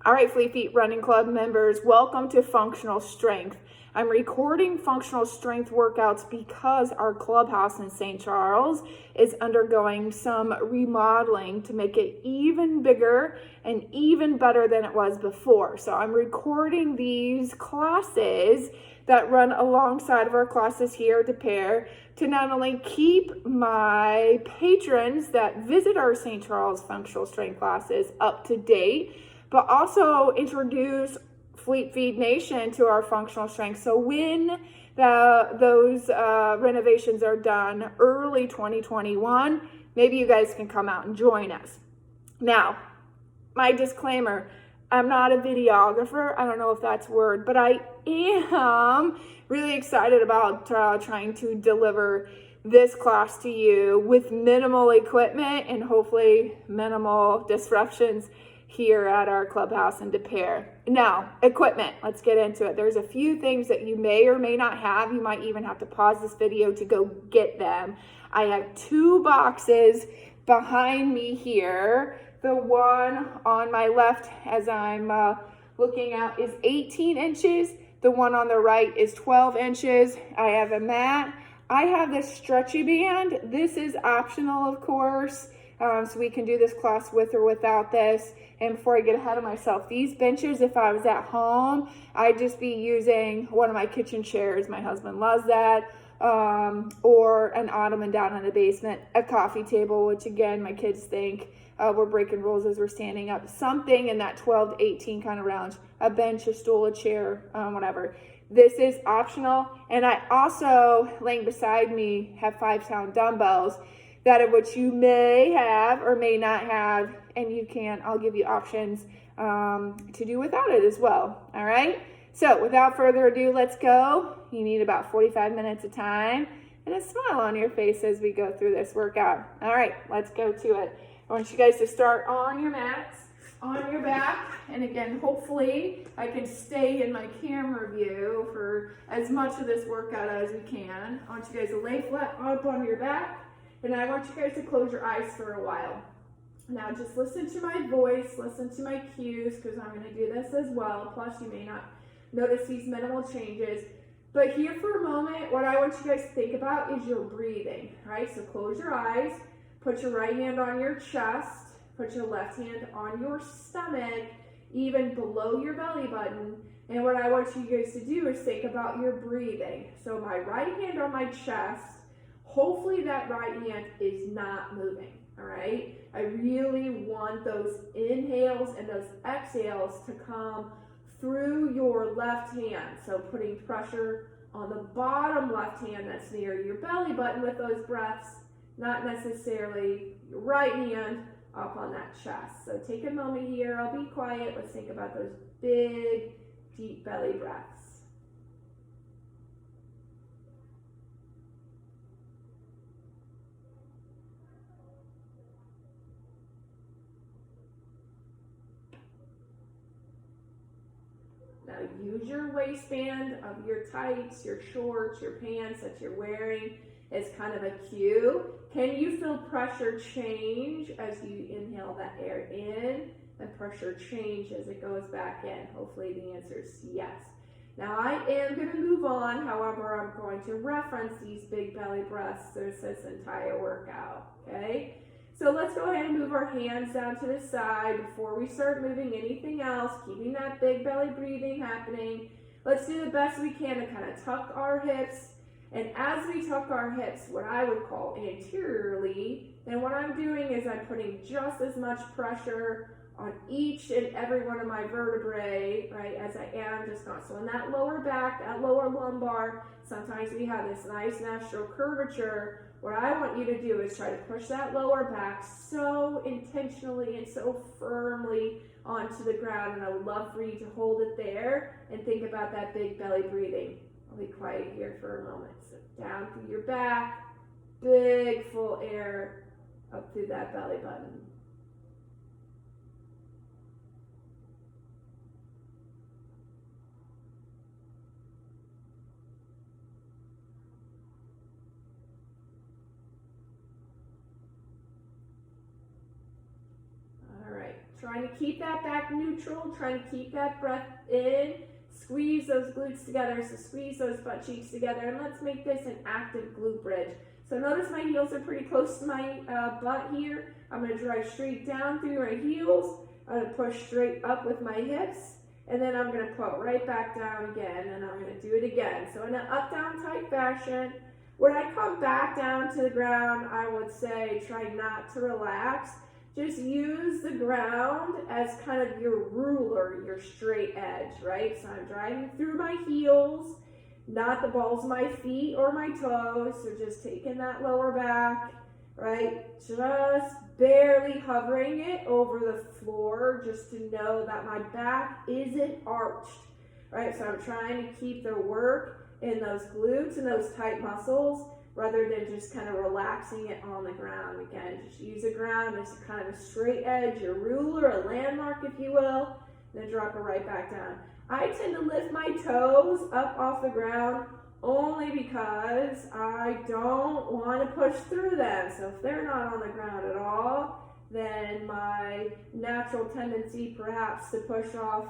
All right, Fleet Feet Running Club members, welcome to Functional Strength. I'm recording functional strength workouts because our clubhouse in St. Charles is undergoing some remodeling to make it even bigger and even better than it was before. So I'm recording these classes that run alongside of our classes here at the Pair to not only keep my patrons that visit our St. Charles functional strength classes up to date, but also introduce Fleet Feet Nation to our functional strength. So when those renovations are done early 2021, maybe you guys can come out and join us. Now, my disclaimer, I'm not a videographer. I don't know if that's a word, but I am really excited about trying to deliver this class to you with minimal equipment and hopefully minimal disruptions here at our clubhouse in De Pere. Now, equipment, let's get into it. There's a few things that you may or may not have. You might even have to pause this video to go get them. I have two boxes behind me here. The one on my left as I'm looking out is 18 inches. The one on the right is 12 inches. I have a mat. I have this stretchy band. This is optional, of course. So we can do this class with or without this. And before I get ahead of myself, these benches, if I was at home, I'd just be using one of my kitchen chairs. My husband loves that. Or an ottoman down in the basement, a coffee table, which again, my kids think we're breaking rules as we're standing up. Something in that 12 to 18 kind of range, a bench, a stool, a chair, whatever. This is optional. And I also, laying beside me, have 5-pound dumbbells that of which you may have or may not have, and I'll give you options to do without it as well. All right. So without further ado, let's go. You need about 45 minutes of time and a smile on your face as we go through this workout. All right, let's go to it. I want you guys to start on your mats, on your back. And again, hopefully I can stay in my camera view for as much of this workout as we can. I want you guys to lay flat up on your back. And I want you guys to close your eyes for a while. Now just listen to my voice, listen to my cues, because I'm going to do this as well. Plus you may not notice these minimal changes. But here for a moment, what I want you guys to think about is your breathing, right? So close your eyes, put your right hand on your chest, put your left hand on your stomach, even below your belly button. And what I want you guys to do is think about your breathing. So my right hand on my chest, hopefully that right hand is not moving, all right? I really want those inhales and those exhales to come through your left hand. So putting pressure on the bottom left hand that's near your belly button with those breaths, not necessarily your right hand up on that chest. So take a moment here. I'll be quiet. Let's think about those big, deep belly breaths. Now use your waistband of your tights, your shorts, your pants that you're wearing as kind of a cue. Can you feel pressure change as you inhale that air in and pressure change as it goes back in? Hopefully the answer is yes. Now I am going to move on. However, I'm going to reference these big belly breaths through this entire workout, okay? So let's go ahead and move our hands down to the side before we start moving anything else, keeping that big belly breathing happening. Let's do the best we can to kind of tuck our hips. And as we tuck our hips, what I would call anteriorly, then what I'm doing is I'm putting just as much pressure on each and every one of my vertebrae, right, as I am just not. So in that lower back, that lower lumbar, sometimes we have this nice natural curvature. What I want you to do is try to push that lower back so intentionally and so firmly onto the ground. And I would love for you to hold it there and think about that big belly breathing. I'll be quiet here for a moment. So down through your back, big full air up through that belly button. Trying to keep that back neutral, trying to keep that breath in. Squeeze those glutes together, so squeeze those butt cheeks together, and let's make this an active glute bridge. So notice my heels are pretty close to my butt here. I'm going to drive straight down through my heels. I'm going to push straight up with my hips, and then I'm going to put right back down again, and I'm going to do it again. So in an up-down type fashion, when I come back down to the ground, I would say try not to relax. Just use the ground as kind of your ruler, your straight edge, right? So I'm driving through my heels, not the balls of my feet or my toes. So just taking that lower back, right? Just barely hovering it over the floor just to know that my back isn't arched, right? So I'm trying to keep the work in those glutes and those tight muscles, rather than just kind of relaxing it on the ground. Again, just use the ground as kind of a straight edge, your ruler, a landmark, if you will, then drop it right back down. I tend to lift my toes up off the ground only because I don't want to push through them. So if they're not on the ground at all, then my natural tendency perhaps to push off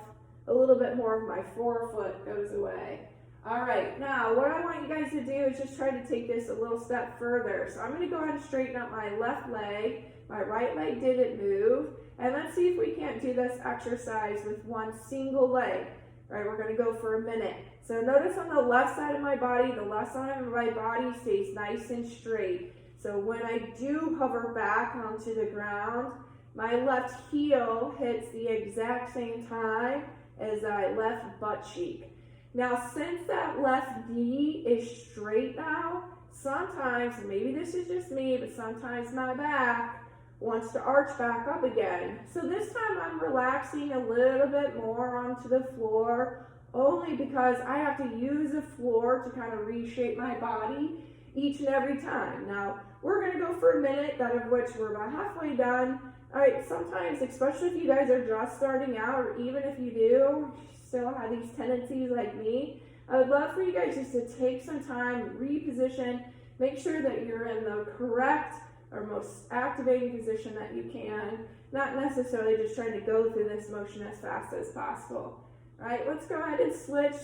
a little bit more of my forefoot goes away. All right, now what I want you guys to do is just try to take this a little step further. So I'm going to go ahead and straighten up my left leg. My right leg didn't move. And let's see if we can't do this exercise with one single leg. All right, we're going to go for a minute. So notice on the left side of my body, the left side of my body stays nice and straight. So when I do hover back onto the ground, my left heel hits the exact same time as my left butt cheek. Now, since that left knee is straight now, sometimes, and maybe this is just me, but sometimes my back wants to arch back up again. So this time I'm relaxing a little bit more onto the floor, only because I have to use the floor to kind of reshape my body each and every time. Now, we're going to go for a minute, that of which we're about halfway done. All right, sometimes, especially if you guys are just starting out, or even if you do still have these tendencies like me, I would love for you guys just to take some time, reposition, make sure that you're in the correct or most activating position that you can, not necessarily just trying to go through this motion as fast as possible. All right, let's go ahead and switch.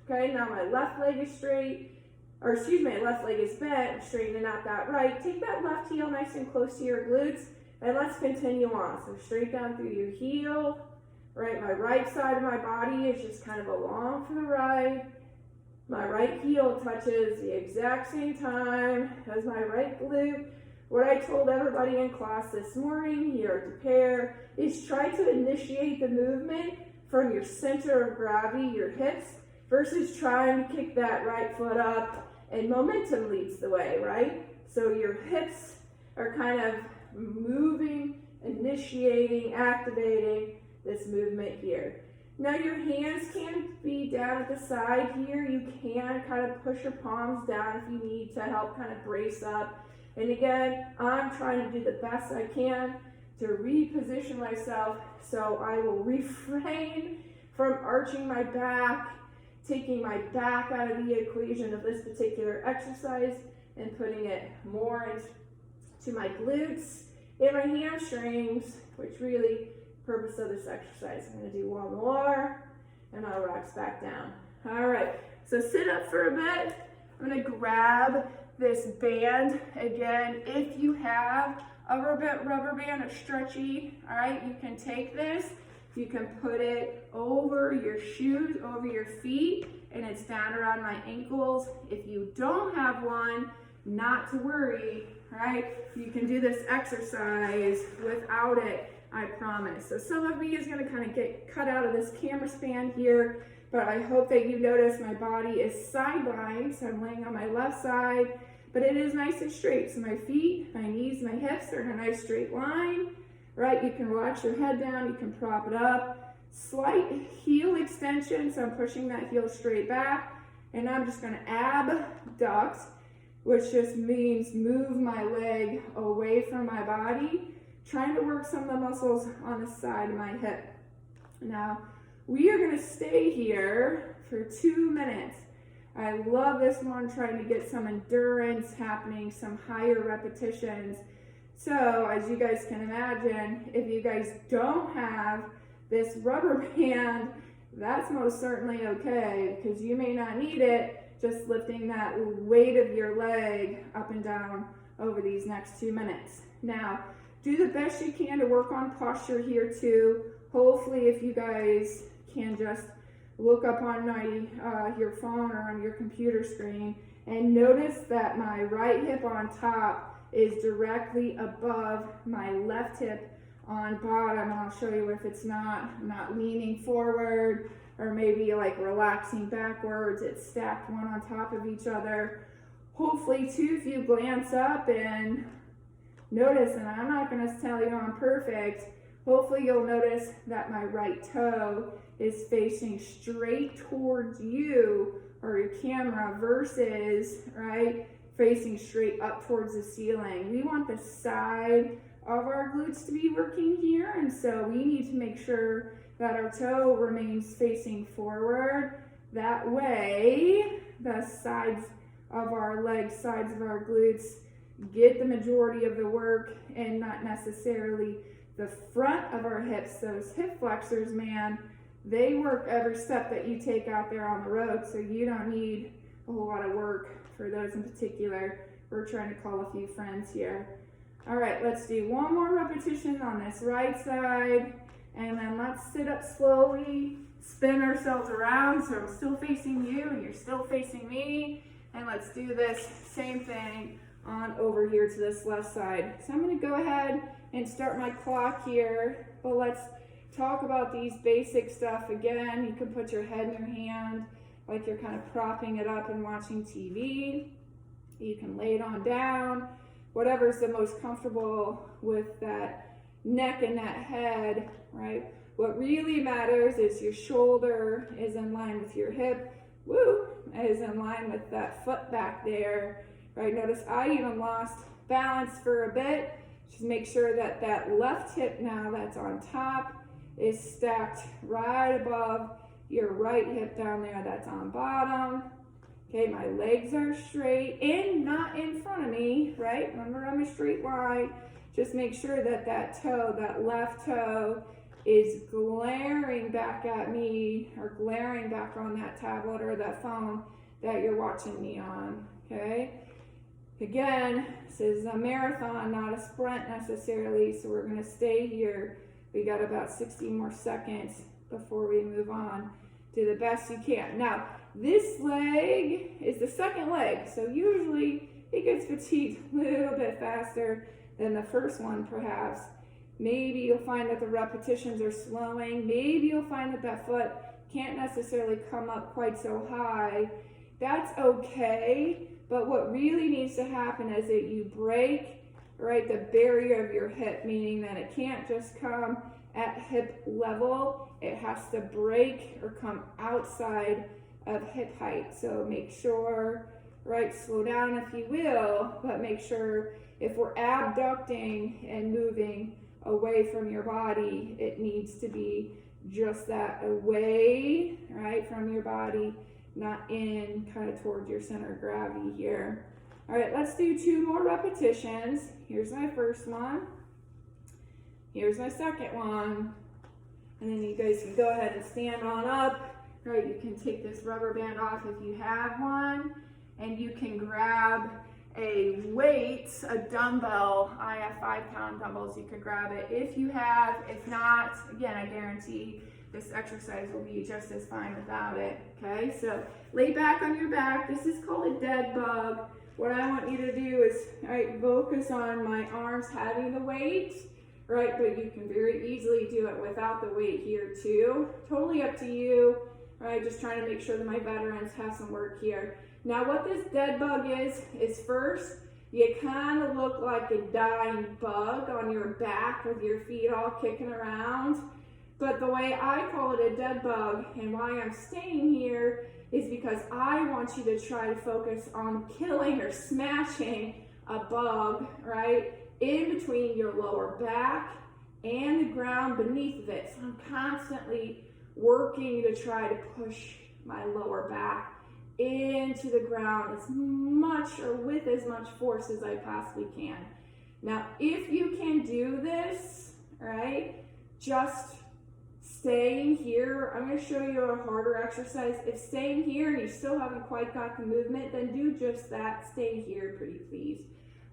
Okay, now my left leg is straight, or excuse me, my left leg is bent, straightening out that right. Take that left heel nice and close to your glutes, and let's continue on. So straight down through your heel. Right, my right side of my body is just kind of along for the ride. My right heel touches the exact same time as my right glute. What I told everybody in class this morning here at the pair is try to initiate the movement from your center of gravity, your hips, versus trying to kick that right foot up, and momentum leads the way, right? So your hips are kind of moving, initiating, activating this movement here. Now your hands can be down at the side here. You can kind of push your palms down if you need to help kind of brace up. And again, I'm trying to do the best I can to reposition myself, so I will refrain from arching my back, taking my back out of the equation of this particular exercise and putting it more into my glutes and my hamstrings, which really purpose of this exercise. I'm going to do one more and I'll relax back down. All right, so sit up for a bit. I'm going to grab this band again. If you have a rubber band or stretchy, all right, you can take this, you can put it over your shoes, over your feet, and it's down around my ankles. If you don't have one, not to worry, right? You can do this exercise without it, I promise. So some of me is going to kind of get cut out of this camera stand here, but I hope that you notice my body is sidelined, so I'm laying on my left side, but it is nice and straight. So my feet, my knees, my hips are in a nice straight line, right? You can watch your head down, you can prop it up. Slight heel extension, so I'm pushing that heel straight back, and I'm just going to abduct, which just means move my leg away from my body, trying to work some of the muscles on the side of my hip. Now, we are going to stay here for 2 minutes. I love this one, trying to get some endurance happening, some higher repetitions. So as you guys can imagine, if you guys don't have this rubber band, that's most certainly okay, because you may not need it, just lifting that weight of your leg up and down over these next 2 minutes. Now, do the best you can to work on posture here too. Hopefully, if you guys can just look up on your phone or on your computer screen and notice that my right hip on top is directly above my left hip on bottom. And I'll show you if it's not. I'm not leaning forward or maybe like relaxing backwards. It's stacked one on top of each other. Hopefully too, if you glance up and notice, and I'm not going to tell you I'm perfect, hopefully you'll notice that my right toe is facing straight towards you or your camera versus, right, facing straight up towards the ceiling. We want the side of our glutes to be working here, and so we need to make sure that our toe remains facing forward. That way, the sides of our legs, sides of our glutes get the majority of the work and not necessarily the front of our hips. Those hip flexors, man, they work every step that you take out there on the road, so you don't need a whole lot of work for those in particular. We're trying to call a few friends here. All right, let's do one more repetition on this right side, and then let's sit up slowly, spin ourselves around so I'm still facing you and you're still facing me, and let's do this same thing on over here to this left side. So I'm going to go ahead and start my clock here, but let's talk about these basic stuff again. You can put your head in your hand like you're kind of propping it up and watching TV. You can lay it on down, whatever's the most comfortable with that neck and that head, right? What really matters is your shoulder is in line with your hip, is in line with that foot back there, right? Notice I even lost balance for a bit. Just make sure that that left hip now that's on top is stacked right above your right hip down there that's on bottom. Okay, my legs are straight and not in front of me, right? Remember, I'm a straight line. Just make sure that that toe, that left toe, is glaring back at me or glaring back on that tablet or that phone that you're watching me on, okay? Again, this is a marathon, not a sprint necessarily, so we're going to stay here. We got about 60 more seconds before we move on. Do the best you can. Now, this leg is the second leg, so usually it gets fatigued a little bit faster than the first one, perhaps. Maybe you'll find that the repetitions are slowing. Maybe you'll find that that foot can't necessarily come up quite so high. That's okay, but what really needs to happen is that you break, right, the barrier of your hip, meaning that it can't just come at hip level. It has to break or come outside of hip height. So make sure, right, slow down if you will, but make sure if we're abducting and moving away from your body, it needs to be just that, away, right, from your body, not in, kind of towards your center of gravity here. All right, let's do 2 more repetitions. Here's my first one. Here's my second one. And then you guys can go ahead and stand on up. Right, you can take this rubber band off if you have one, and you can grab a weight, a dumbbell. I have 5-pound dumbbells. You can grab it if you have. If not, again, I guarantee this exercise will be just as fine without it. Okay, so lay back on your back. This is called a dead bug. What I want you to do is, right, focus on my arms having the weight, right? But you can very easily do it without the weight here too. Totally up to you, right? Just trying to make sure that my veterans have some work here. Now what this dead bug is first, you kind of look like a dying bug on your back with your feet all kicking around. But the way I call it a dead bug and why I'm staying here is because I want you to try to focus on killing or smashing a bug, right, in between your lower back and the ground beneath it. So I'm constantly working to try to push my lower back into the ground as much or with as much force as I possibly can. Now, if you can do this, all right, just staying here. I'm going to show you a harder exercise. If staying here and you still haven't quite got the movement, then do just that. Stay here, pretty please.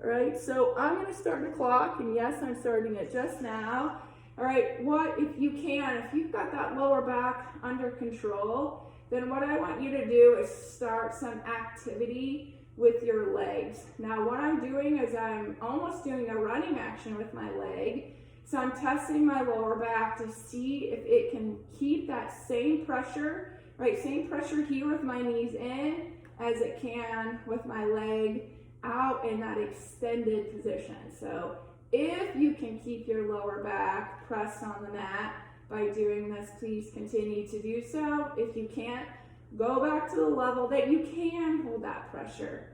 All right, so I'm going to start the clock, and yes, I'm starting it just now. All right, what if you can, if you've got that lower back under control, then what I want you to do is start some activity with your legs. Now, what I'm doing is I'm almost doing a running action with my leg. So I'm testing my lower back to see if it can keep that same pressure, right? Same pressure here with my knees in as it can with my leg out in that extended position. So if you can keep your lower back pressed on the mat by doing this, please continue to do so. If you can't, go back to the level that you can hold that pressure.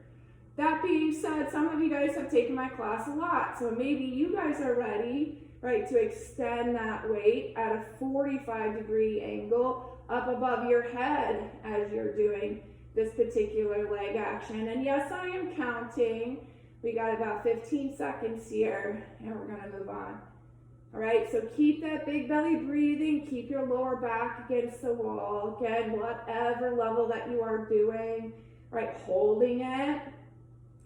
That being said, some of you guys have taken my class a lot, so maybe you guys are ready, right, to extend that weight at a 45-degree angle up above your head as you're doing this particular leg action. And yes, I am counting. We got about 15 seconds here, and we're going to move on. All right, so keep that big belly breathing. Keep your lower back against the wall. Again, whatever level that you are doing, right, holding it,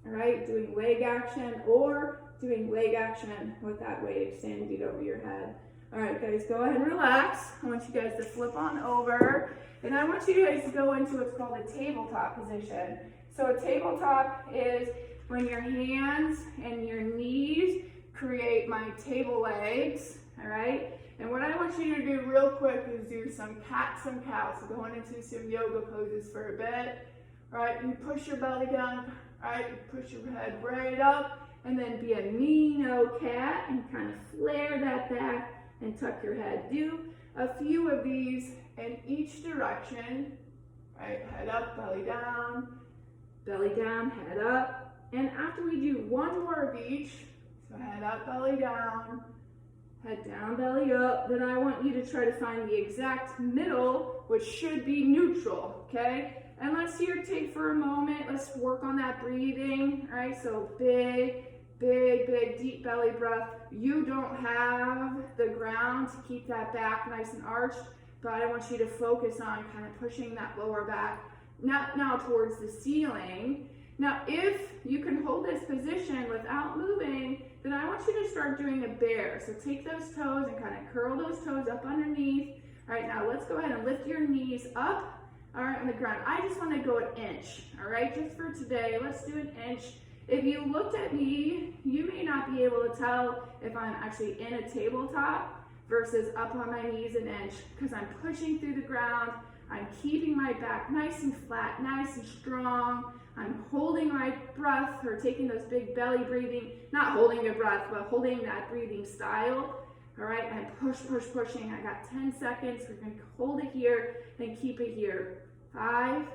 all right, doing leg action or doing leg action with that weight extended over your head. All right, guys, go ahead and relax. I want you guys to flip on over, and I want you guys to go into what's called a tabletop position. So a tabletop is when your hands and your knees create my table legs, all right? And what I want you to do real quick is do some cats and cows. So going into some yoga poses for a bit, all right? You push your belly down, all right? You push your head right up, and then be a knee-no cat and kind of flare that back and tuck your head. Do a few of these in each direction, right? Head up, belly down, head up. And after we do one more of each, so head up, belly down, head down, belly up, then I want you to try to find the exact middle, which should be neutral, okay? And let's here take for a moment, let's work on that breathing, all right? So big, deep belly breath. You don't have the ground to keep that back nice and arched, but I want you to focus on kind of pushing that lower back, not now towards the ceiling. Now, if you can hold this position without moving, then I want you to start doing a bear. So take those toes and kind of curl those toes up underneath. All right, now let's go ahead and lift your knees up, all right, on the ground. I just want to go an inch, all right, just for today. Let's do an inch. If you looked at me, you may not be able to tell if I'm actually in a tabletop versus up on my knees an inch, because I'm pushing through the ground. I'm keeping my back nice and flat, nice and strong. I'm holding my breath, or taking those big belly breathing, not holding your breath, but holding that breathing style. All right, I'm pushing. I got 10 seconds. We're going to hold it here and keep it here. 5,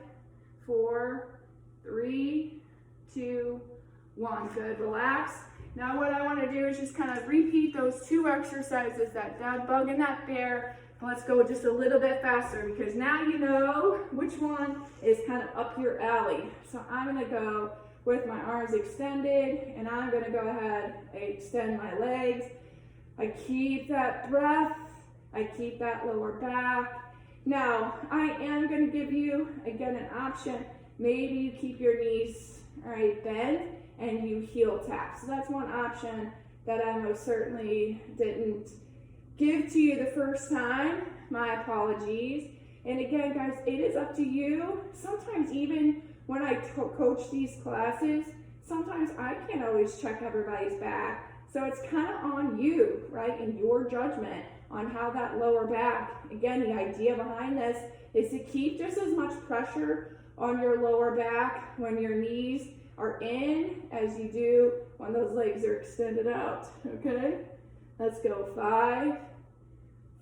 4, 3, 2, 1. Good, relax. Now what I want to do is just kind of repeat those two exercises, that dad bug and that bear. Let's go just a little bit faster, because now you know which one is kind of up your alley. So I'm going to go with my arms extended, and I'm going to go ahead and extend my legs. I keep that breath. I keep that lower back. Now, I am going to give you, again, an option. Maybe you keep your knees, all right, bent, and you heel tap. So that's one option that I most certainly didn't give to you the first time. My apologies. And again, guys, it is up to you. Sometimes even when I coach these classes, sometimes I can't always check everybody's back. So it's kind of on you, right, and your judgment on how that lower back, again, the idea behind this is to keep just as much pressure on your lower back when your knees are in as you do when those legs are extended out, okay? Let's go. 5,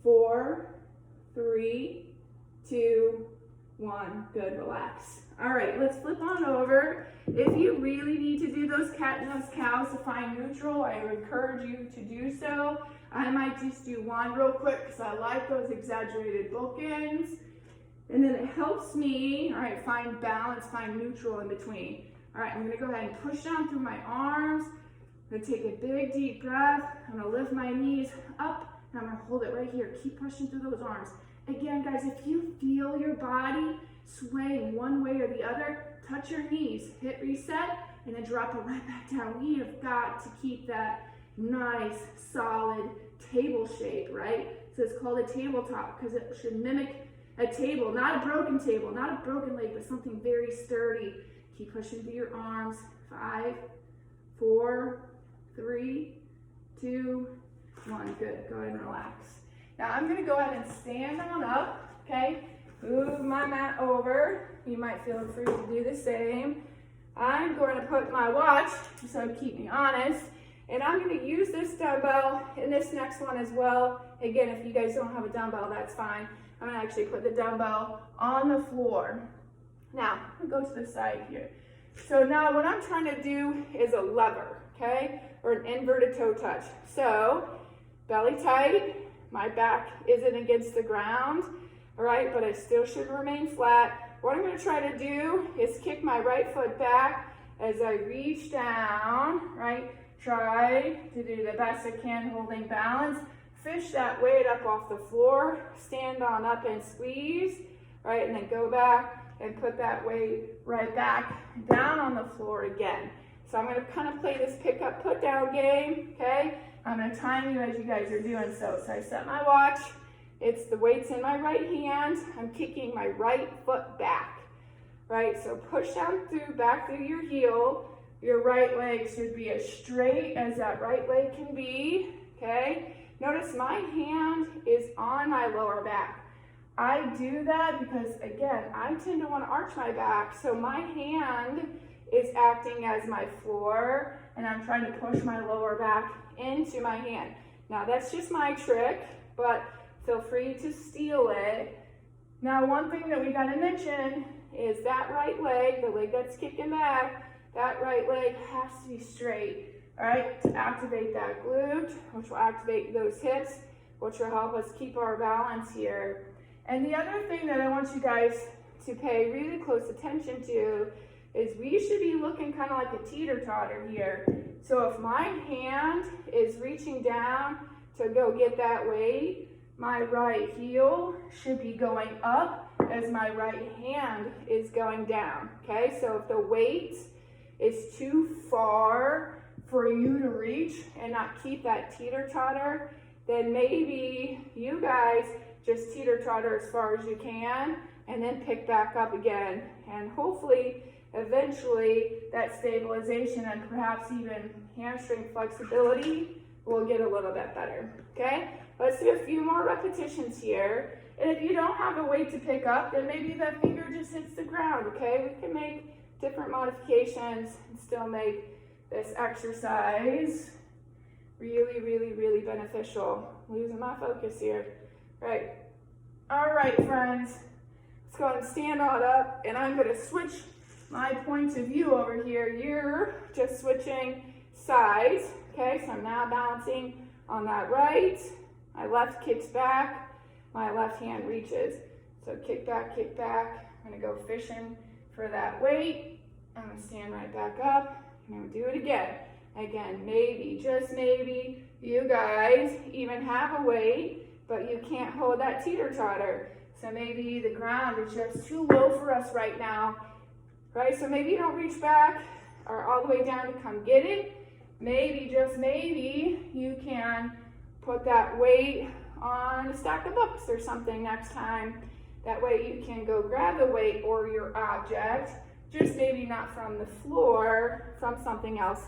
4, 3, 2, 1. Good, relax. All right, let's flip on over. If you really need to do those cat and those cows to find neutral, I would encourage you to do so. I might just do one real quick because I like those exaggerated bookends. And then it helps me, all right, find balance, find neutral in between. All right, I'm gonna go ahead and push down through my arms, I'm gonna take a big deep breath. I'm gonna lift my knees up and I'm gonna hold it right here. Keep pushing through those arms. Again, guys, if you feel your body swaying one way or the other, touch your knees, hit reset, and then drop it right back down. We have got to keep that nice, solid table shape, right? So it's called a tabletop because it should mimic a table, not a broken table, not a broken leg, but something very sturdy. Keep pushing through your arms. 5, 4, 3, 2, 1. Good. Go ahead and relax. Now I'm going to go ahead and stand on up, okay? Move my mat over. You might feel free to do the same. I'm going to put my watch, so keep me honest, and I'm going to use this dumbbell in this next one as well. Again, if you guys don't have a dumbbell, that's fine. I'm going to actually put the dumbbell on the floor. Now, I'm going to go to the side here. So now what I'm trying to do is a lever, okay, or an inverted toe touch. So belly tight, my back isn't against the ground, all right, but I still should remain flat. What I'm going to try to do is kick my right foot back as I reach down, right? Try to do the best I can holding balance. Fish that weight up off the floor. Stand on up and squeeze, right? And then go back and put that weight right back down on the floor again. So I'm going to kind of play this pick up, put down game, okay? I'm going to time you as you guys are doing so. So I set my watch. It's the weights in my right hand. I'm kicking my right foot back, right? So push down through, back through your heel. Your right leg should be as straight as that right leg can be, okay? Notice my hand is on my lower back. I do that because, again, I tend to want to arch my back, so my hand is acting as my floor, and I'm trying to push my lower back into my hand. Now, that's just my trick, but feel free to steal it. Now, one thing that we got to mention is that right leg, the leg that's kicking back, that right leg has to be straight, all right, to activate that glute, which will activate those hips, which will help us keep our balance here. And the other thing that I want you guys to pay really close attention to is we should be looking kind of like a teeter-totter here. So if my hand is reaching down to go get that weight, my right heel should be going up as my right hand is going down, okay? So if the weight is too far for you to reach and not keep that teeter-totter, then maybe you guys just teeter-totter as far as you can and then pick back up again. And hopefully, eventually, that stabilization and perhaps even hamstring flexibility will get a little bit better, okay? Let's do a few more repetitions here. And if you don't have a weight to pick up, then maybe that finger just hits the ground, okay? We can make different modifications and still make this exercise really, really, really beneficial. Losing my focus here. Right. All right, friends. Let's go ahead and stand on up, and I'm going to switch my point of view over here. You're just switching sides, okay? So I'm now balancing on that right. My left kicks back. My left hand reaches. So kick back, kick back. I'm going to go fishing for that weight. I'm going to stand right back up. I'm going to do it again. Again, maybe, just maybe, you guys even have a weight, but you can't hold that teeter-totter. So maybe the ground is just too low for us right now, right? So maybe you don't reach back or all the way down to come get it. Maybe, just maybe, you can put that weight on a stack of books or something next time. That way you can go grab the weight or your object, just maybe not from the floor, from something else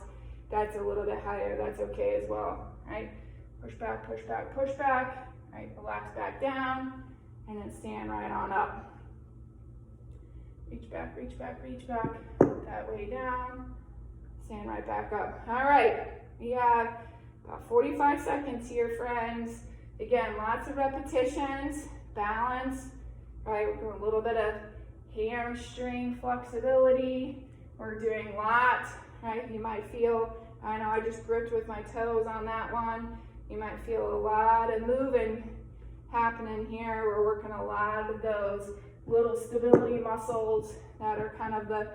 that's a little bit higher. That's okay as well, right? Push back, push back, push back, right? Relax back down, and then stand right on up. Reach back, reach back, reach back, that way down, stand right back up. All right, we have about 45 seconds here, friends. Again, lots of repetitions, balance, right? We're doing a little bit of hamstring flexibility. We're doing lots, right? You might feel, I know I just gripped with my toes on that one. You might feel a lot of moving happening here. We're working a lot of those little stability muscles that are kind of the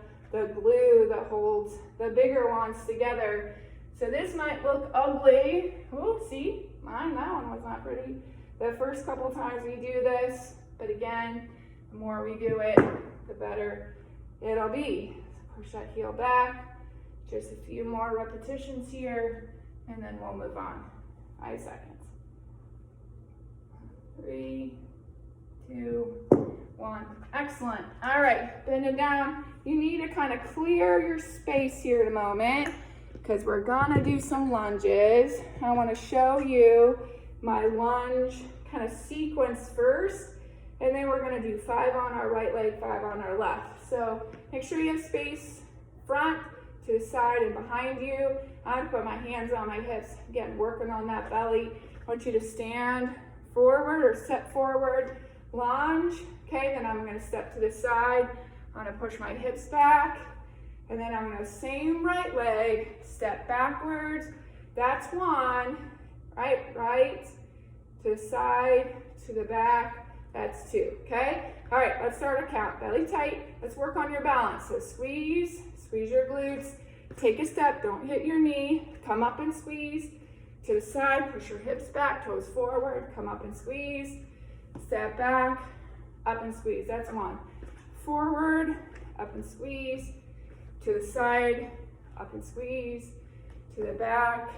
glue that holds the bigger ones together. So this might look ugly. Oh, see, that one was not pretty. The first couple times we do this, but again, the more we do it, the better it'll be. So push that heel back, just a few more repetitions here, and then we'll move on. 5 seconds. 3, 2, 1. Excellent. All right, bend it down. You need to kind of clear your space here in a moment because we're gonna do some lunges. I want to show you my lunge kind of sequence first, and then we're gonna do 5 on our right leg, 5 on our left. So make sure you have space front, to the side, and behind you. I'm gonna put my hands on my hips, again, working on that belly. I want you to stand forward or step forward, lunge, okay, then I'm gonna step to the side. I'm gonna push my hips back, and then I'm gonna same right leg, step backwards. That's 1, right, to the side, to the back, that's 2, okay? All right, let's start a count, belly tight. Let's work on your balance. So squeeze your glutes, take a step, don't hit your knee, come up and squeeze. To the side, push your hips back, toes forward, come up and squeeze, step back, up and squeeze, that's 1. Forward, up and squeeze, to the side, up and squeeze, to the back,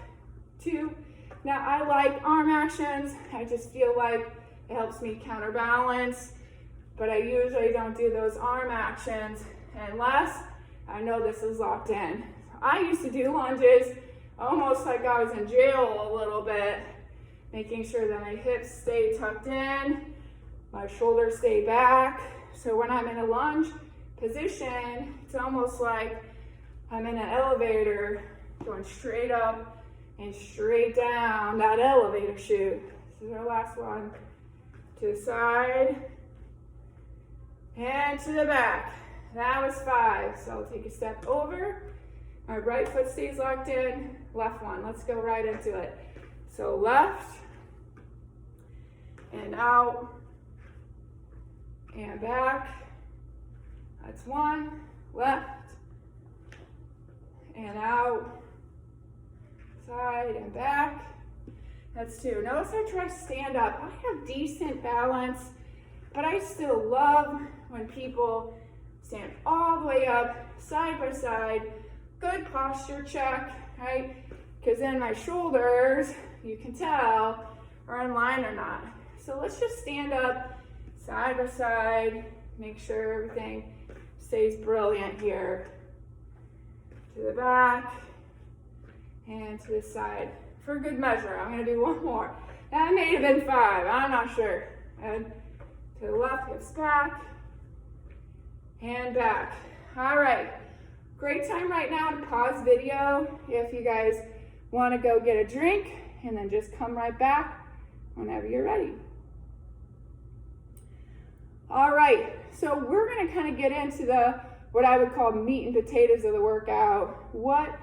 2. Now I like arm actions, I just feel like it helps me counterbalance, but I usually don't do those arm actions unless I know this is locked in. I used to do lunges almost like I was in jail a little bit, making sure that my hips stay tucked in, my shoulders stay back. So when I'm in a lunge position, it's almost like I'm in an elevator going straight up and straight down that elevator chute. This is our last one. To the side and to the back. That was 5. So I'll take a step over. My right foot stays locked in. Left one. Let's go right into it. So left and out and back. That's 1. Left and out. Side and back. That's 2. Notice I try to stand up. I have decent balance, but I still love when people stand all the way up, side by side, good posture check, right? Because then my shoulders, you can tell, are in line or not. So let's just stand up, side by side, make sure everything stays brilliant here. To the back and to the side. For good measure, I'm gonna do 1 more. That may have been 5, I'm not sure. And to the left, hips back, and back. All right, great time right now to pause video if you guys wanna go get a drink, and then just come right back whenever you're ready. All right, so we're gonna kind of get into what I would call meat and potatoes of the workout. What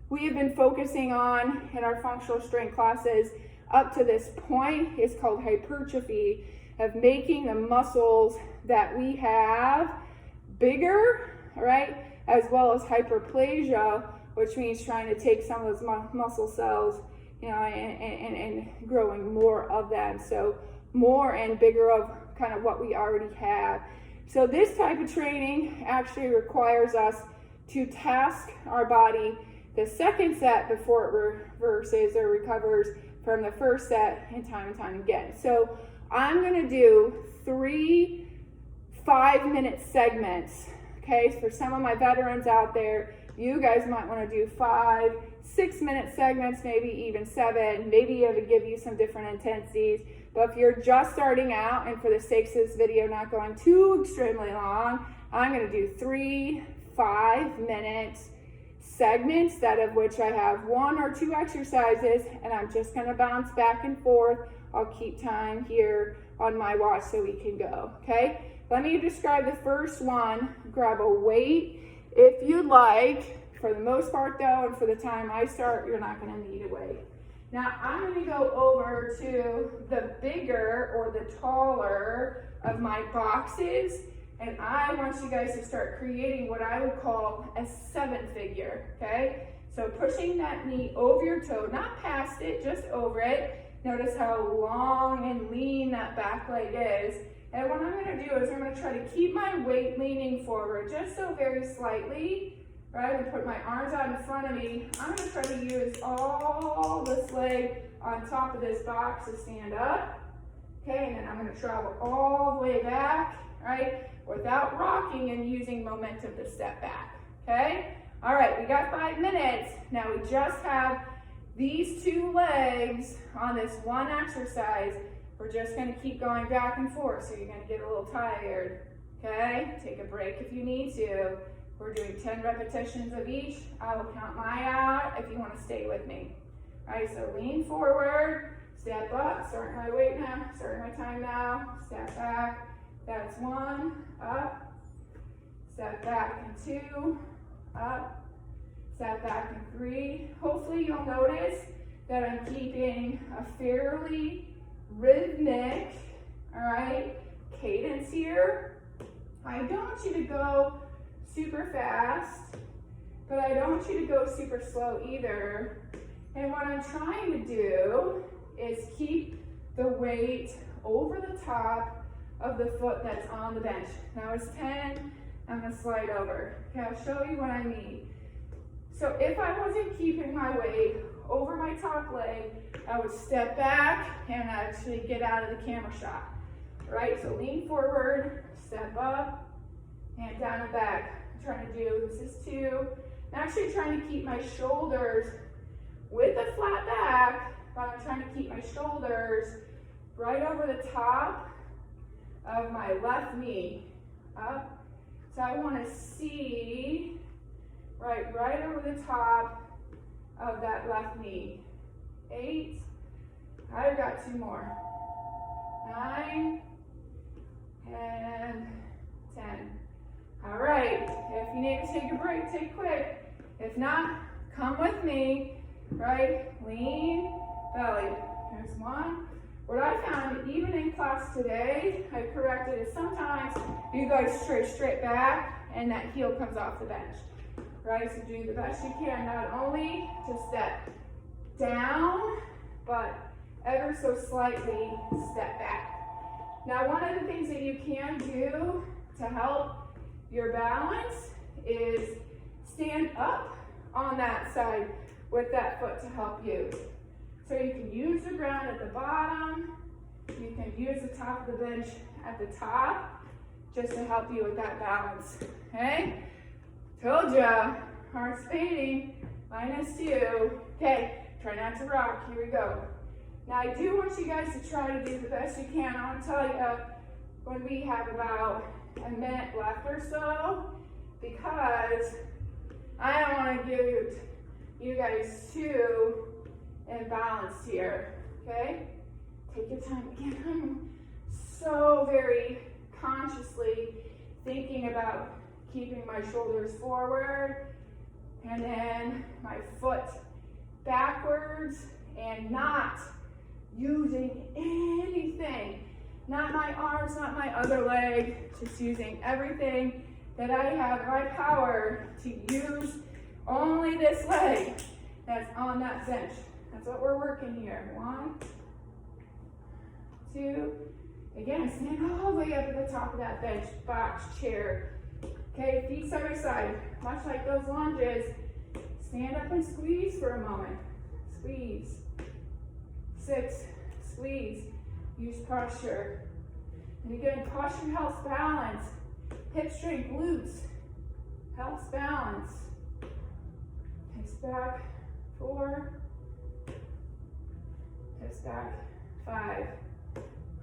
we have been focusing on in our functional strength classes up to this point is called hypertrophy, of making the muscles that we have bigger, right? As well as hyperplasia, which means trying to take some of those muscle cells, you know, and growing more of them. So more and bigger of kind of what we already have. So this type of training actually requires us to task our body the second set before it reverses or recovers from the first set and time again. So I'm gonna do 3 5-minute segments, okay? For some of my veterans out there, you guys might wanna do 5 6-minute segments, maybe even 7, maybe it would give you some different intensities. But if you're just starting out, and for the sake of this video not going too extremely long, I'm gonna do 3 5-minute segments, that of which I have 1 or 2 exercises, and I'm just gonna bounce back and forth. I'll keep time here on my watch so we can go, okay? Let me describe the first one. Grab a weight if you'd like. For the most part though, and for the time I start, you're not gonna need a weight. Now I'm gonna go over to the bigger or the taller of my boxes, and I want you guys to start creating what I would call a 7 figure, okay? So pushing that knee over your toe, not past it, just over it. Notice how long and lean that back leg is. And what I'm gonna do is I'm gonna try to keep my weight leaning forward, just so very slightly, right? I'm gonna put my arms out in front of me. I'm gonna try to use all this leg on top of this box to stand up. Okay, and then I'm gonna travel all the way back, right? Without rocking and using momentum to step back, okay? All right, we got 5 minutes. Now we just have these 2 legs on this one exercise. We're just gonna keep going back and forth, so you're gonna get a little tired, okay? Take a break if you need to. We're doing 10 repetitions of each. I will count mine out if you wanna stay with me. All right, so lean forward, step up, starting my weight now, starting my time now, step back, that's 1, up, step back and 2, up, step back and 3. Hopefully you'll notice that I'm keeping a fairly rhythmic, all right, cadence here. I don't want you to go super fast, but I don't want you to go super slow either. And what I'm trying to do is keep the weight over the top of the foot that's on the bench. Now it's 10, I'm gonna slide over. Okay, I'll show you what I mean. So if I wasn't keeping my weight over my top leg, I would step back and actually get out of the camera shot. All right, so lean forward, step up, and down and back. I'm trying to do, this is 2. I'm actually trying to keep my shoulders with a flat back, but I'm trying to keep my shoulders right over the top of my left knee, up. So I want to see right over the top of that left knee. 8, I've got 2 more. 9, and 10. All right, if you need to take a break, take quick. If not, come with me, right? Lean belly. Here's 1. What I found, even in class today, I corrected is sometimes you go straight back and that heel comes off the bench, right? So do the best you can, not only to step down, but ever so slightly step back. Now, one of the things that you can do to help your balance is stand up on that side with that foot to help you. So you can use the ground at the bottom, you can use the top of the bench at the top, just to help you with that balance, okay? Told ya, hard spading, -2. Okay, try not to rock, here we go. Now I do want you guys to try to do the best you can. I want to tell you when we have about a minute left or so, because I don't want to give you guys too imbalanced here, okay? Take your time. Again, I'm so very consciously thinking about keeping my shoulders forward and then my foot backwards and not using anything, not my arms, not my other leg, just using everything that I have my power to use only this leg that's on that bench. That's what we're working here. 1, 2, again, stand all the way up at the top of that bench, box, chair. Okay, feet side by side, much like those lunges. Stand up and squeeze for a moment. Squeeze. 6, squeeze. Use posture. And again, posture helps balance. Hip straight, glutes. Helps balance. Hips back. 4. Hips back. 5.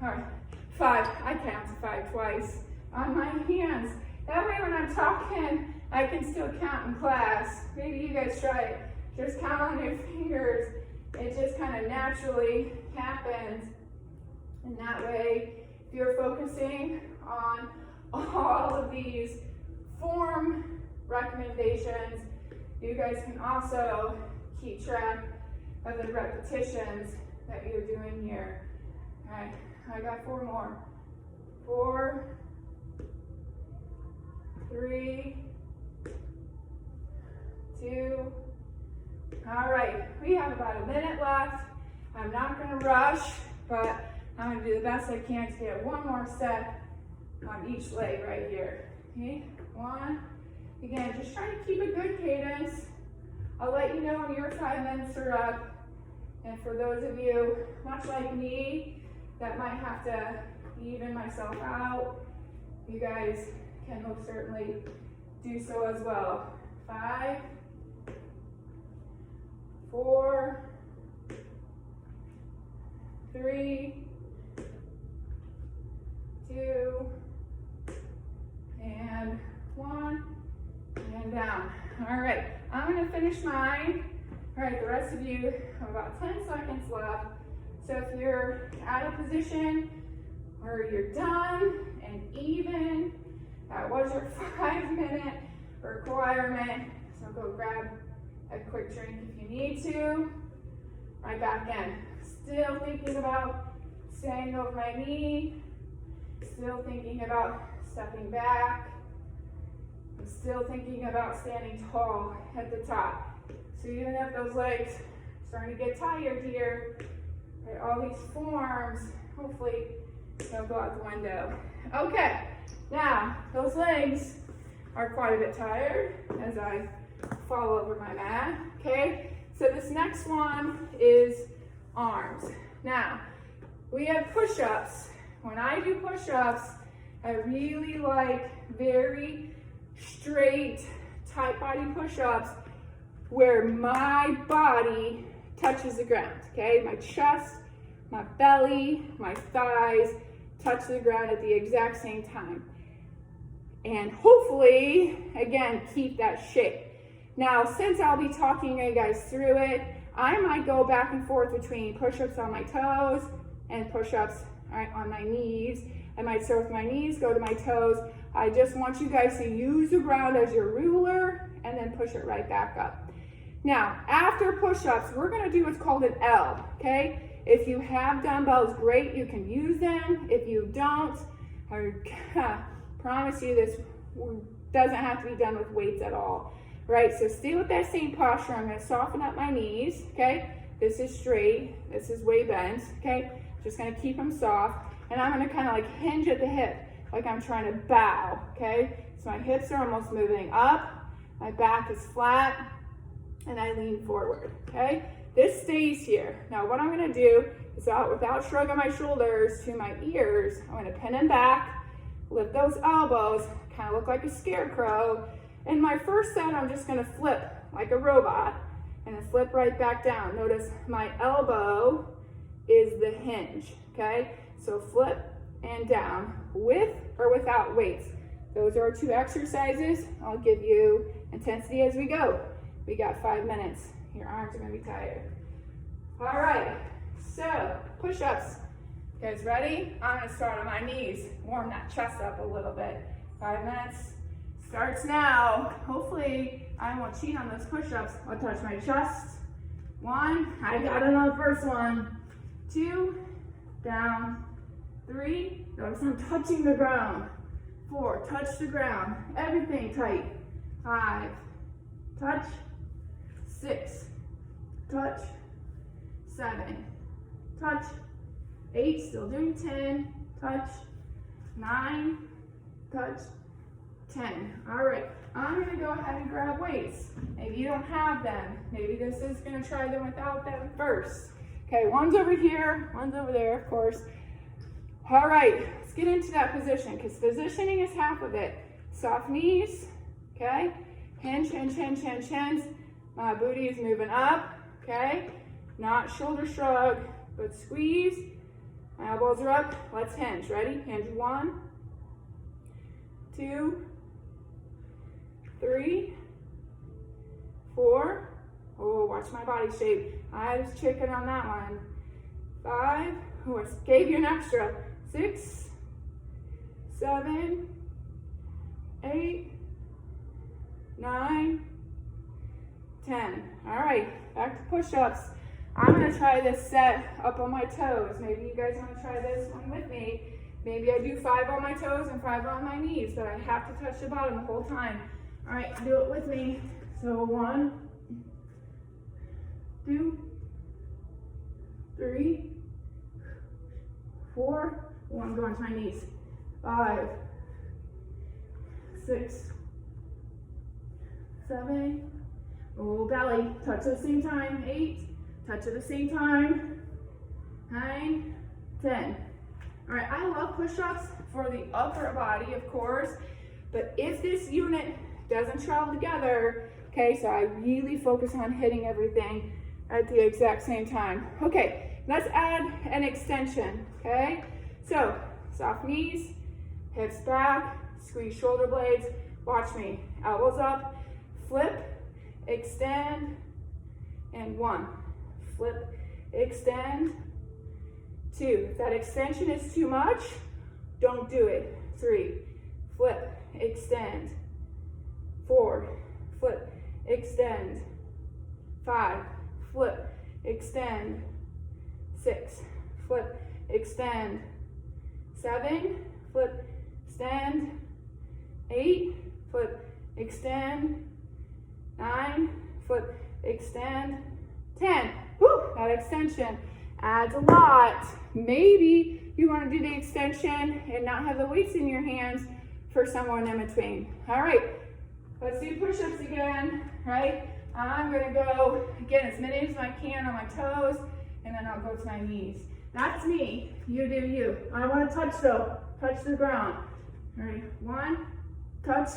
All right, 5. I count to 5 twice on my hands. That way when I'm talking, I can still count in class. Maybe you guys try it. Just count on your fingers. It just kind of naturally happens. And that way, if you're focusing on all of these form recommendations, you guys can also keep track of the repetitions that you're doing here. All right, I got 4 more. 4, 3, 2, All right, we have about a minute left. I'm not gonna rush, but I'm gonna do the best I can to get one more set on each leg right here. Okay, one. Again, just trying to keep a good cadence. I'll let you know when your 5 minutes are up. And for those of you, much like me, that might have to even myself out, you guys can most certainly do so as well. 5, 4, 3, 2, and 1, and down. All right, I'm gonna finish mine. All right, the rest of you have about 10 seconds left. So if you're at a position where you're done and even, that was your 5-minute requirement. So go grab a quick drink if you need to. Right back in. Still thinking about staying over my knee. Still thinking about stepping back. I'm still thinking about standing tall at the top. So even if those legs are starting to get tired here, right, all these forms, hopefully don't go out the window. Okay, now those legs are quite a bit tired as I fall over my mat, okay? So this next one is arms. Now, we have push-ups. When I do push-ups, I really like very straight, tight body push-ups where my body touches the ground, okay? My chest, my belly, my thighs touch the ground at the exact same time. And hopefully, again, keep that shape. Now, since I'll be talking you guys through it, I might go back and forth between push-ups on my toes and push-ups on my knees. I might start with my knees, go to my toes. I just want you guys to use the ground as your ruler and then push it right back up. Now, after push-ups, we're gonna do what's called an L, okay? If you have dumbbells, great, you can use them. If you don't, I promise you this doesn't have to be done with weights at all, right? So stay with that same posture. I'm gonna soften up my knees, okay? This is straight, this is way bent, okay? Just gonna keep them soft. And I'm gonna kind of like hinge at the hip, like I'm trying to bow, okay? So my hips are almost moving up, my back is flat, and I lean forward, okay? This stays here. Now what I'm gonna do is without shrugging my shoulders to my ears, I'm gonna pin them back, lift those elbows, kind of look like a scarecrow. In my first set, I'm just gonna flip like a robot and then flip right back down. Notice my elbow is the hinge, okay? So flip and down with or without weights. Those are our 2 exercises. I'll give you intensity as we go. We got 5 minutes. Your arms are gonna be tired. All right, so push-ups. You guys ready? I'm gonna start on my knees. Warm that chest up a little bit. 5 minutes starts now. Hopefully, I won't cheat on those push-ups. I'll touch my chest. 1, I got it on the first one. 2, down. 3, notice I'm touching the ground. 4, touch the ground. Everything tight. 5, touch. 6, touch. 7, touch. 8, still doing 10, touch. 9, touch. 10. All right, I'm gonna go ahead and grab weights. Maybe you don't have them. Maybe this is gonna try them without them first. Okay, one's over here, one's over there, of course. All right, let's get into that position because positioning is half of it. Soft knees, okay? Hinge, hinge, hinge, hinge, hinge. My booty is moving up, okay? Not shoulder shrug, but squeeze. My elbows are up. Let's hinge. Ready? Hinge. 1, 2, 3, 4. Oh, watch my body shape. I was chicken on that one. 5. Oh, I gave you an extra. 6, 7, 8, 9, 10. All right, back to push-ups. I'm gonna try this set up on my toes. Maybe you guys wanna try this one with me. Maybe I do 5 on my toes and 5 on my knees, but I have to touch the bottom the whole time. All right, do it with me. So 1, 2, 3, 4. Oh, I'm going to my knees. 5, 6, 7. Oh, belly. Touch at the same time. 8. Touch at the same time. 9, 10. All right, I love push-ups for the upper body, of course, but if this unit doesn't travel together, okay, so I really focus on hitting everything at the exact same time. Okay, let's add an extension, okay? So, soft knees, hips back, squeeze shoulder blades, watch me, elbows up, flip, extend, and 1. Flip, extend, 2. If that extension is too much, don't do it. 3, flip, extend. 4, flip, extend. 5, flip, extend. 6, flip, extend. 7, flip, extend. 8, flip, extend. 9, flip, extend. 10. Woo, that extension adds a lot. Maybe you want to do the extension and not have the weights in your hands for someone in between. All right, let's do push-ups again, right? I'm gonna go, again, as many as I can on my toes, and then I'll go to my knees. That's me, you do you. I want to touch though, touch the ground. All right, 1, touch,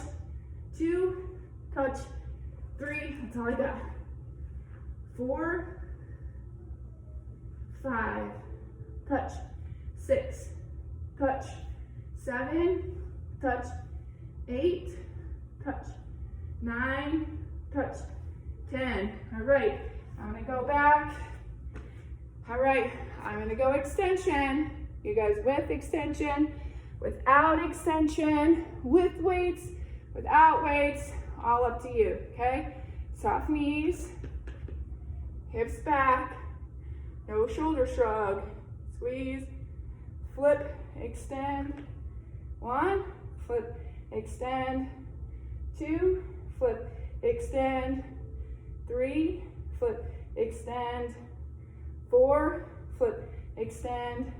2, touch, 3, that's all I got. 4, 5, touch, 6, touch, 7, touch, 8, touch, 9, touch, 10. All right, I'm gonna go back. All right, I'm gonna go extension. You guys with extension, without extension, with weights, without weights, all up to you, okay? Soft knees, hips back, no shoulder shrug, squeeze, flip, extend. 1, flip, extend. 2, flip, extend. 3, flip, extend. 4, flip, extend.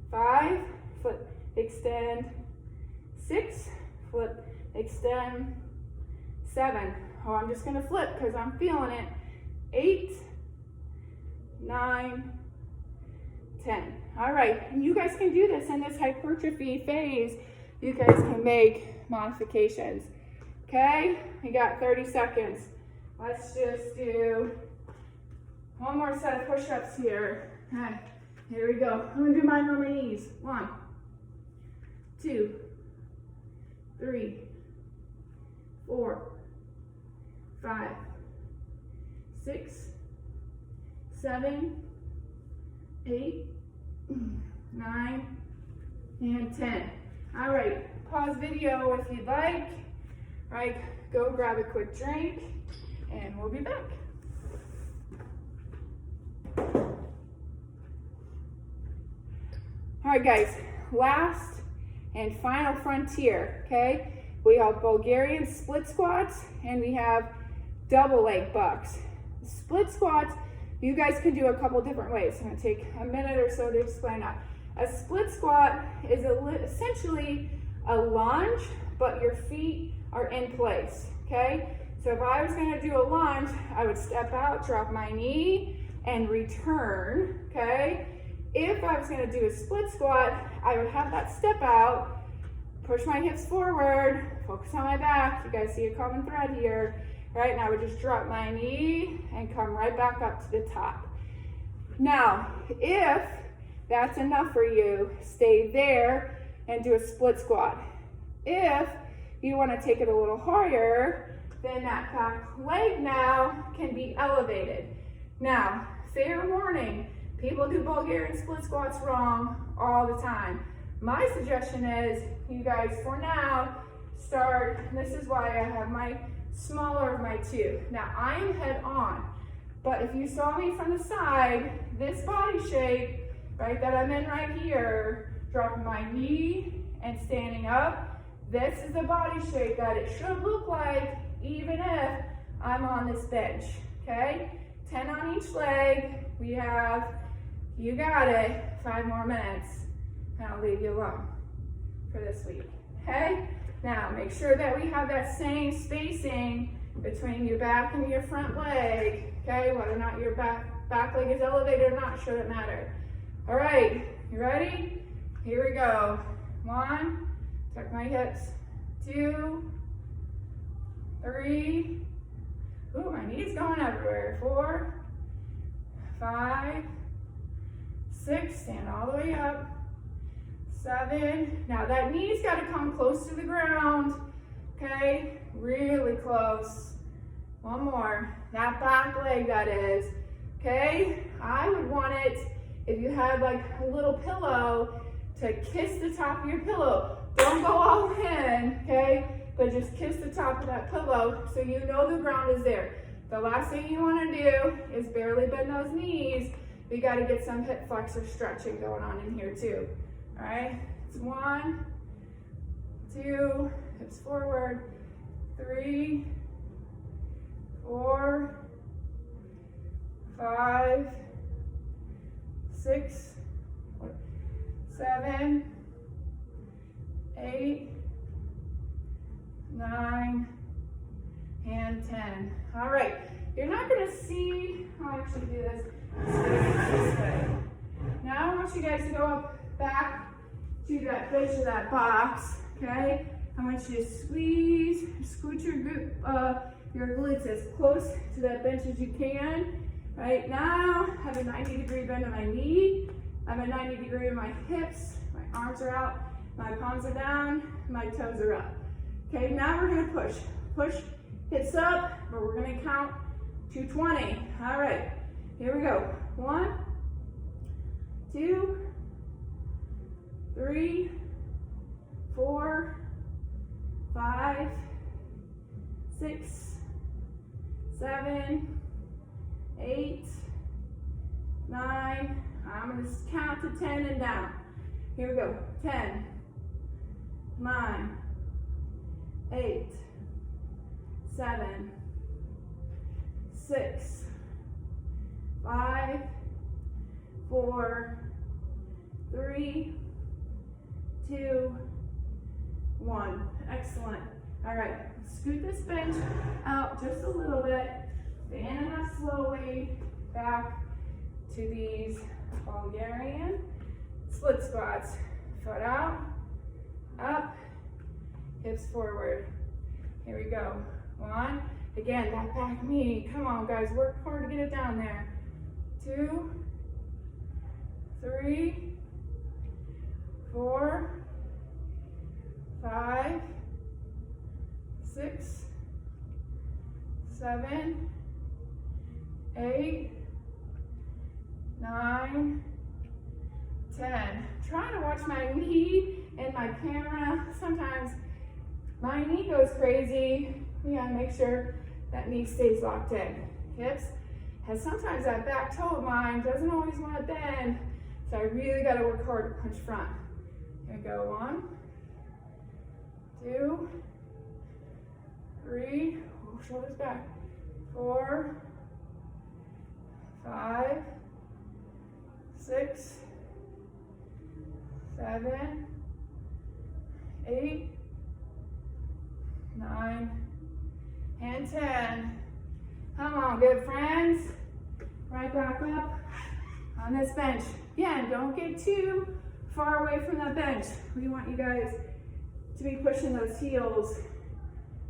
5, flip, extend. 6, flip, extend. 7, oh, I'm just gonna flip because I'm feeling it. 8, 9, 10. All right, and you guys can do this in this hypertrophy phase. You guys can make modifications. Okay, we got 30 seconds. Let's just do one more set of push-ups here. Okay, here we go. I'm gonna do mine on my knees. 1, 2, 3, 4, 5, 6, 7, 8, 9, and 10. All right, pause video if you'd like. All right, go grab a quick drink, and we'll be back. All right, guys, last and final frontier, okay? We have Bulgarian split squats, and we have double leg bucks. Split squats, you guys can do a couple different ways. I'm gonna take a minute or so to explain that. A split squat is essentially a lunge, but your feet are in place, okay? So if I was gonna do a lunge, I would step out, drop my knee, and return, okay? If I was gonna do a split squat, I would have that step out, push my hips forward, focus on my back. You guys see a common thread here, right? And I would just drop my knee and come right back up to the top. Now, if that's enough for you, stay there and do a split squat. If you want to take it a little higher, then that back leg now can be elevated. Now, fair warning, people do Bulgarian split squats wrong all the time. My suggestion is you guys, for now, start, this is why I have my smaller of my two. Now, I am head on, but if you saw me from the side, this body shape, right, that I'm in right here, dropping my knee and standing up, this is the body shape that it should look like even if I'm on this bench, okay? 10 on each leg. We have, you got it, 5 more minutes. And I'll leave you alone for this week, okay? Now, make sure that we have that same spacing between your back and your front leg, okay? Whether or not your back leg is elevated or not, shouldn't matter. All right, you ready? Here we go. 1, tuck my hips. 2, 3, ooh, my knees going everywhere. 4, 5, 6, stand all the way up. 7, now that knee's got to come close to the ground, okay? Really close. 1 more, that back leg that is, okay? I would want it, if you had like a little pillow, to kiss the top of your pillow. Don't go all in, okay? But just kiss the top of that pillow so you know the ground is there. The last thing you want to do is barely bend those knees. We got to get some hip flexor stretching going on in here too. All right, it's 1, 2, hips forward, 3, 4, 5, 6, 7, 8, 9, and 10. All right, you're not going to see, I'll actually do this way. Now I want you guys to go up back to that bench of that box, okay? I want you to squeeze, scoot your glutes as close to that bench as you can. Right now, I have a 90-degree bend in my knee. I have a 90-degree in my hips. My arms are out, my palms are down, my toes are up. Okay, now we're gonna push. Push, hips up, but we're gonna count to 20. All right, here we go. 1, 2, 3, 4, 5, 6, 7, 8, 9. I'm going to count to 10 and down. Here we go. 10, 9, 8, 7, 6, 5, 4, 3, 2, 1. Excellent. All right, scoot this bench out just a little bit. Stand up slowly back to these Bulgarian split squats. Foot out, up, hips forward. Here we go. 1. Again, that back knee. Come on, guys, work hard to get it down there. 2, 3, 4, 5, 6, 7, 8, 9, 10. Trying to watch my knee and my camera. Sometimes my knee goes crazy. We gotta make sure that knee stays locked in. Hips, and sometimes that back toe of mine doesn't always want to bend, so I really gotta work hard to punch front. Here we go. 1, 2, 3, shoulders back. 4, 5, 6, 7, 8, 9, and 10. Come on, good friends. Right back up on this bench. Again, don't get too far away from that bench. We want you guys to be pushing those heels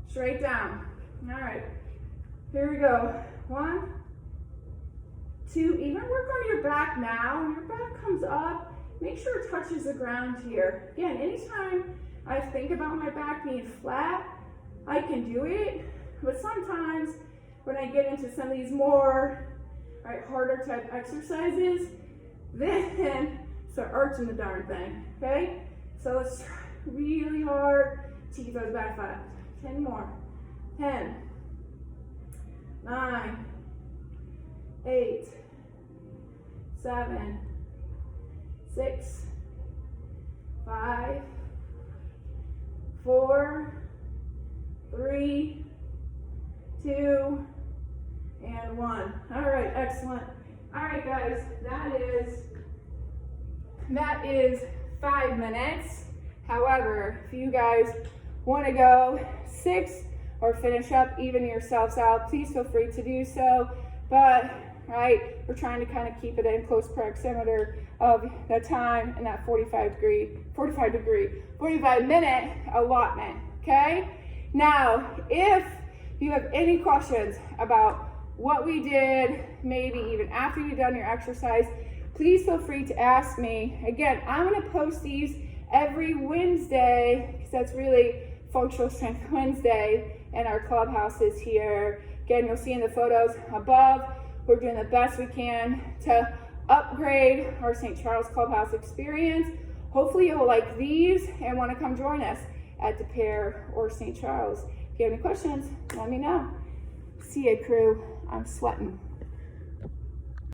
straight down. All right, here we go. 1, 2, even work on your back now. When your back comes up, make sure it touches the ground here. Again, anytime I think about my back being flat, I can do it, but sometimes when I get into some of these more harder type exercises, then start arching the darn thing, okay? So let's try really hard to keep those back flat. 10 more. 10, 9, 8, 7, 6, 5, 4, 3, 2, and 1. All right, excellent. All right, guys, that is 5 minutes. However, if you guys want to go 6 or finish up, even yourselves out, please feel free to do so. But, right, we're trying to kind of keep it in close proximity of the time and that 45 minute allotment, okay? Now, if you have any questions about what we did, maybe even after you've done your exercise, please feel free to ask me. Again, I'm going to post these every Wednesday because that's really Functional Strength Wednesday in our clubhouses here. Again, you'll see in the photos above, we're doing the best we can to upgrade our St. Charles Clubhouse experience. Hopefully you'll like these and want to come join us at De Pere or St. Charles. If you have any questions, let me know. See ya, crew. I'm sweating.